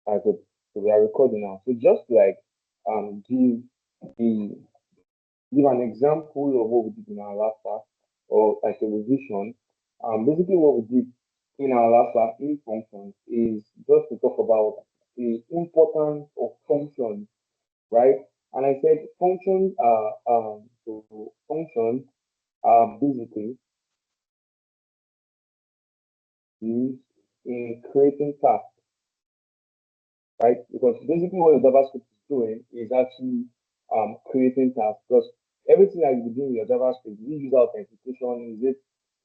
I could, so we are recording now. So just like the give an example of what we did in our last class, or like a revision. Basically, what we did in our last class in functions is just to talk about the importance of functions, right? And I said functions are so functions are basically used in creating tasks, right? Because basically what the JavaScript is doing is actually creating tasks. Because everything that you do in your JavaScript, you use authentication, is it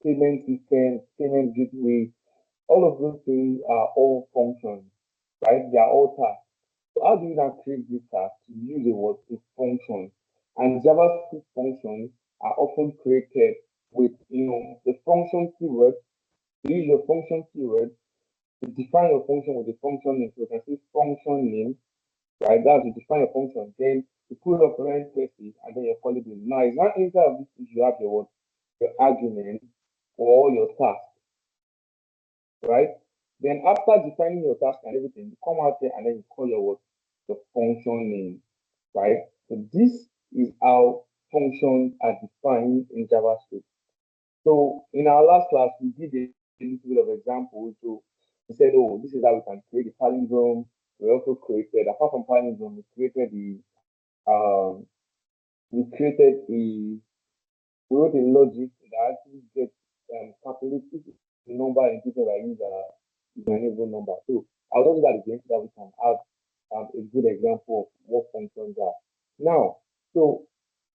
payment system, payment gateway, all of those things are all functions, right? They are all tasks. So how do you now create these tasks? You use a word, a function. And JavaScript functions are often created with, the function keyword. You use your function keyword to define your function with the function name. So you can say function name, right? That's to define your function. Then you put up parentheses and then you're calling it. Now it's not inside of this you have your what? Your argument or your task, right? Then after defining your task and everything, you come out there and then you call your what? The function name, right? So this is how functions are defined in JavaScript. So in our last class, we did a little bit of examples. So we said, oh, this is how we can create a palindrome. We also created, apart from palindrome, we created we wrote a logic that actually gets calculates if the number inputted by user is an even number. So I'll do that again so that we can have a good example of what functions are. Now, so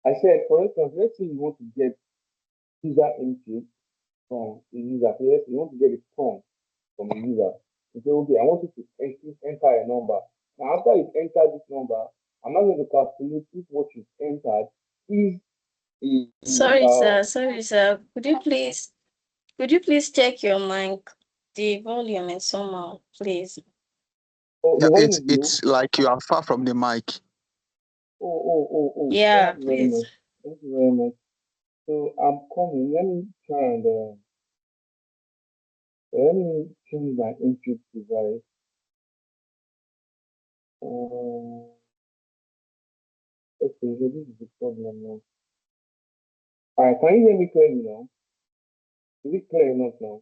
I said, for instance, let's say you want to get user input from the user. So let's say you want to get a prompt from the user. You say, okay, I want you to enter a number. Now, after you enter this number, I'm not going to calculate if what you've entered is a Sorry, sir. Sorry, sir. Could you please check your mic? The volume is somehow, please. oh, Yeah, the volume it's is low. it's like you are far from the mic. Oh. Yeah, Thank you very please. much. Thank you very much. So I'm coming. Let me change my input device. Okay, so this is the problem now. Alright, can you hear me clearly now? Is it clear enough now?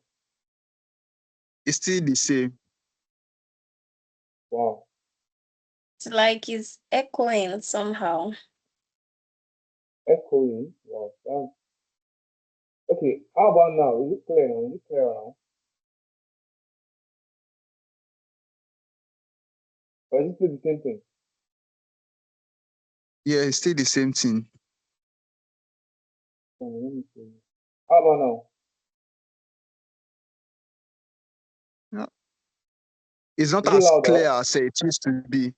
It's still the same. Wow. It's like it's echoing somehow. Echoing. Wow. Okay, how about now? Is it clear now? Is it clear now? Or is it still the same thing? Yeah, it's still the same thing. Let me see. How about now? Yeah. It's not Is it as louder? clear as it used to be.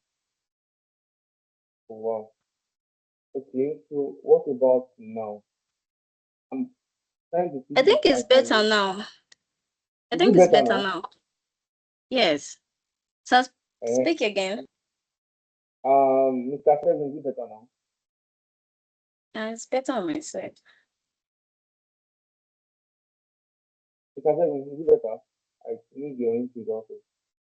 Oh, wow. Okay, so what about now? I'm trying to see I if think I it's can. better now. I Is it think it's better better now? now. Yes. So Uh, speak again. Mr. Kevin, is it better now? It's better on my side. Mr. Kevin, is it better? I need your input also.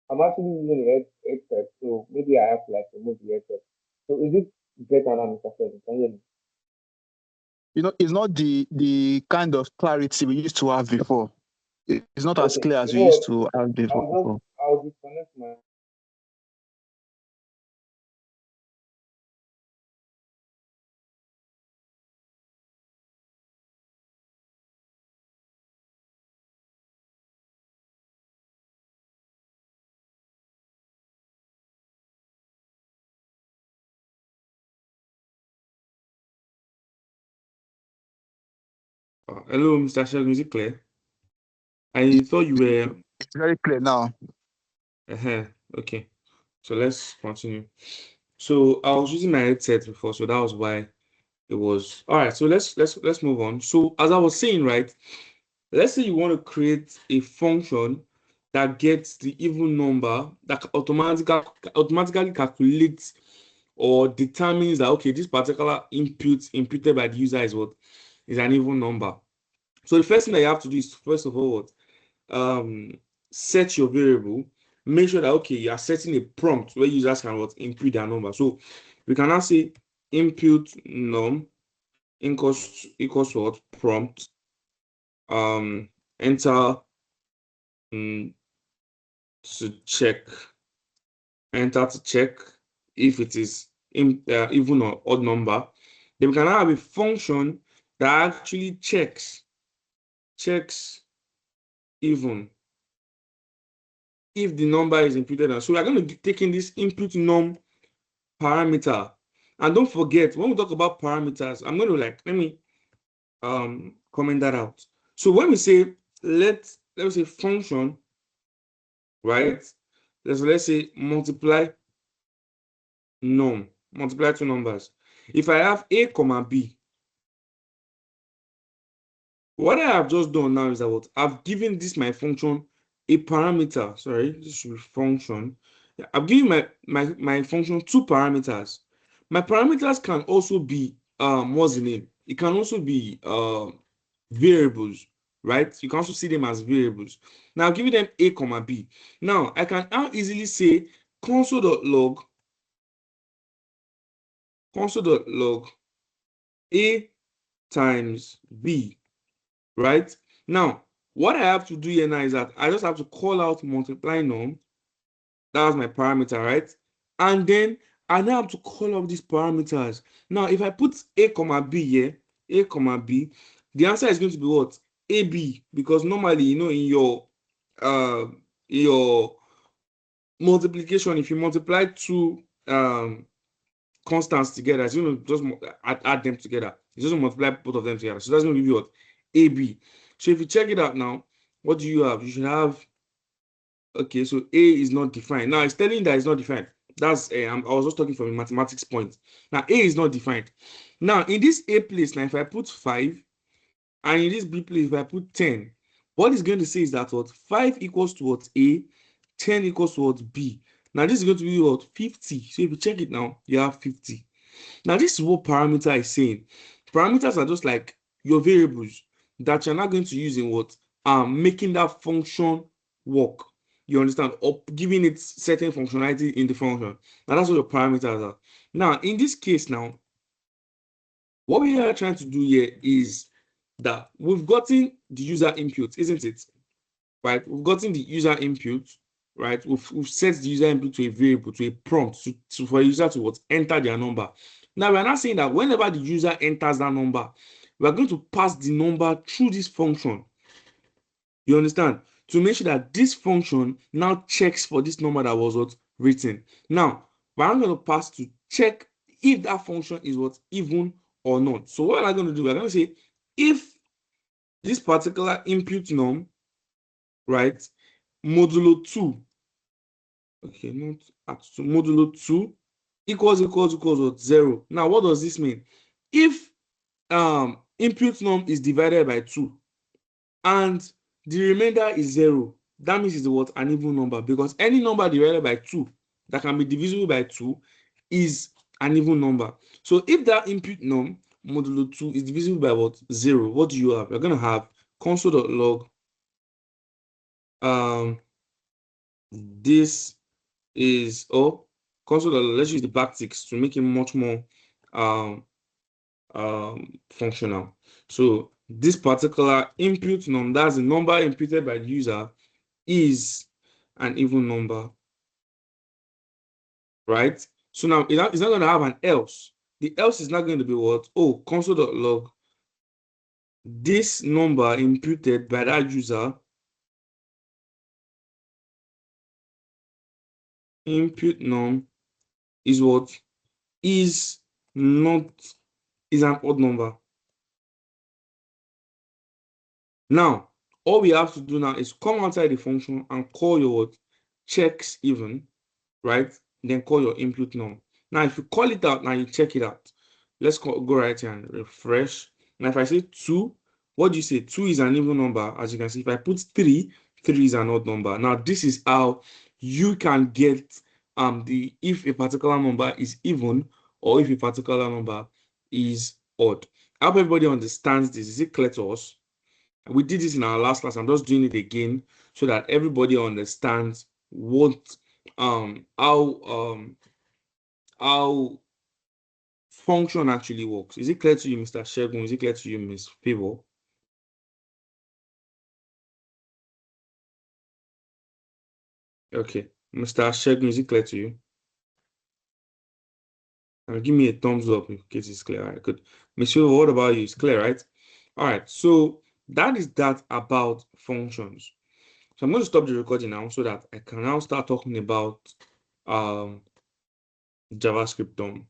I'm actually using a headset, so maybe I have to like remove the headset. So is it better now, Mr. Kevin? Can you hear me? It's not the kind of clarity we used to have before. It's not as Okay, clear as you we know what? used to have before. I'll disconnect my. Hello, Mr. Shegun, is it clear? I thought you were. It's very clear now. Okay, so let's continue. So I was using my headset before, so that was why it was all right. So let's move on. So as I was saying, right, let's say you want to create a function that gets the even number that automatically calculates or determines that okay, this particular input imputed by the user is an even number. So the first thing that you have to do is first of all set your variable. make sure that, okay, you are setting a prompt where users can what input their number. So we can now say input num equals to what prompt, enter to check, enter to check if it is even or odd number. Then we can now have a function that actually checks even if the number is imputed. So we are going to be taking this input num parameter. And don't forget, when we talk about parameters, I'm going to let me comment that out. So when we say let's say function, right? Let's say multiply num, multiply two numbers. If I have a comma b, what I have just done now is that what I've given this my function a parameter. Sorry, this should be function. I've given my function two parameters. My parameters can also be what's the name? It can also be variables, right? You can also see them as variables. Now I've given them a comma b. Now I can now easily say console.log a times b, right? Now what I have to do here now is that I just have to call out multiply num. That was my parameter, right? And then I now have to call up these parameters. Now, if I put a comma b here, a comma b, the answer is going to be what? AB, because normally, you know, in your multiplication, if you multiply two constants together, it's going to just add them together. It's just going to multiply both of them together. So that's going to give you what? AB. So if you check it out now, what do you have? You should have, okay, so A is not defined. Now it's telling that it's not defined. That's I was just talking from a mathematics point. Now A is not defined. Now in this A place, now if I put 5, and in this B place, if I put 10, what it's going to say is that what 5 equals to what A, 10 equals to what B. Now this is going to be what 50. So if you check it now, you have 50. Now this is what parameter is saying. Parameters are just like your variables that you're not going to use in what making that function work. You understand? Or giving it certain functionality in the function. Now that's what your parameters are. Now in this case now, what we are trying to do here is that we've gotten the user input, isn't it? Right? We've gotten the user input, right? We've set the user input to a variable, to a prompt, for a user to what enter their number. Now we're not saying that whenever the user enters that number, we're going to pass the number through this function. You understand? To make sure that this function now checks for this number that was what written. Now, we're going to pass to check if that function is what even or not. So what I'm going to do, we're going to say if this particular input num, right, modulo 2, okay, not at 2, modulo 2 equals what 0. Now, what does this mean? If input num is divided by 2 and the remainder is 0, that means it's what an even number, because any number divided by 2 that can be divisible by 2 is an even number. So if that input num modulo 2 is divisible by what 0, what do you have? You're going to have console.log this is console.log. Let's use the backticks to make it much more functional. So this particular input num, that's the number imputed by the user, is an even number, right? So now it's not going to have an else. The else is not going to be what? Oh, console.log this number imputed by that user, input num is what is an odd number. Now all we have to do now is come outside the function and call your what checks even, right? Then call your input num. Now if you call it out, now you check it out. Let's go right here and refresh. Now if I say 2, what do you say? 2 is an even number. As you can see, if I put 3, 3 is an odd number. Now this is how you can get if a particular number is even or if a particular number is odd. I hope everybody understands this. Is it clear to us? We did this in our last class. I'm just doing it again so that everybody understands what how function actually works. Is it clear to you, Mr. Shegun? Is it clear to you, Ms. Favor? Okay, Mr. Shegun, is it clear to you? Give me a thumbs up in case it's clear. All right, good. Ms. Favor, what about you? It's clear, right? All right, so that is that about functions. So I'm going to stop the recording now so that I can now start talking about JavaScript DOM.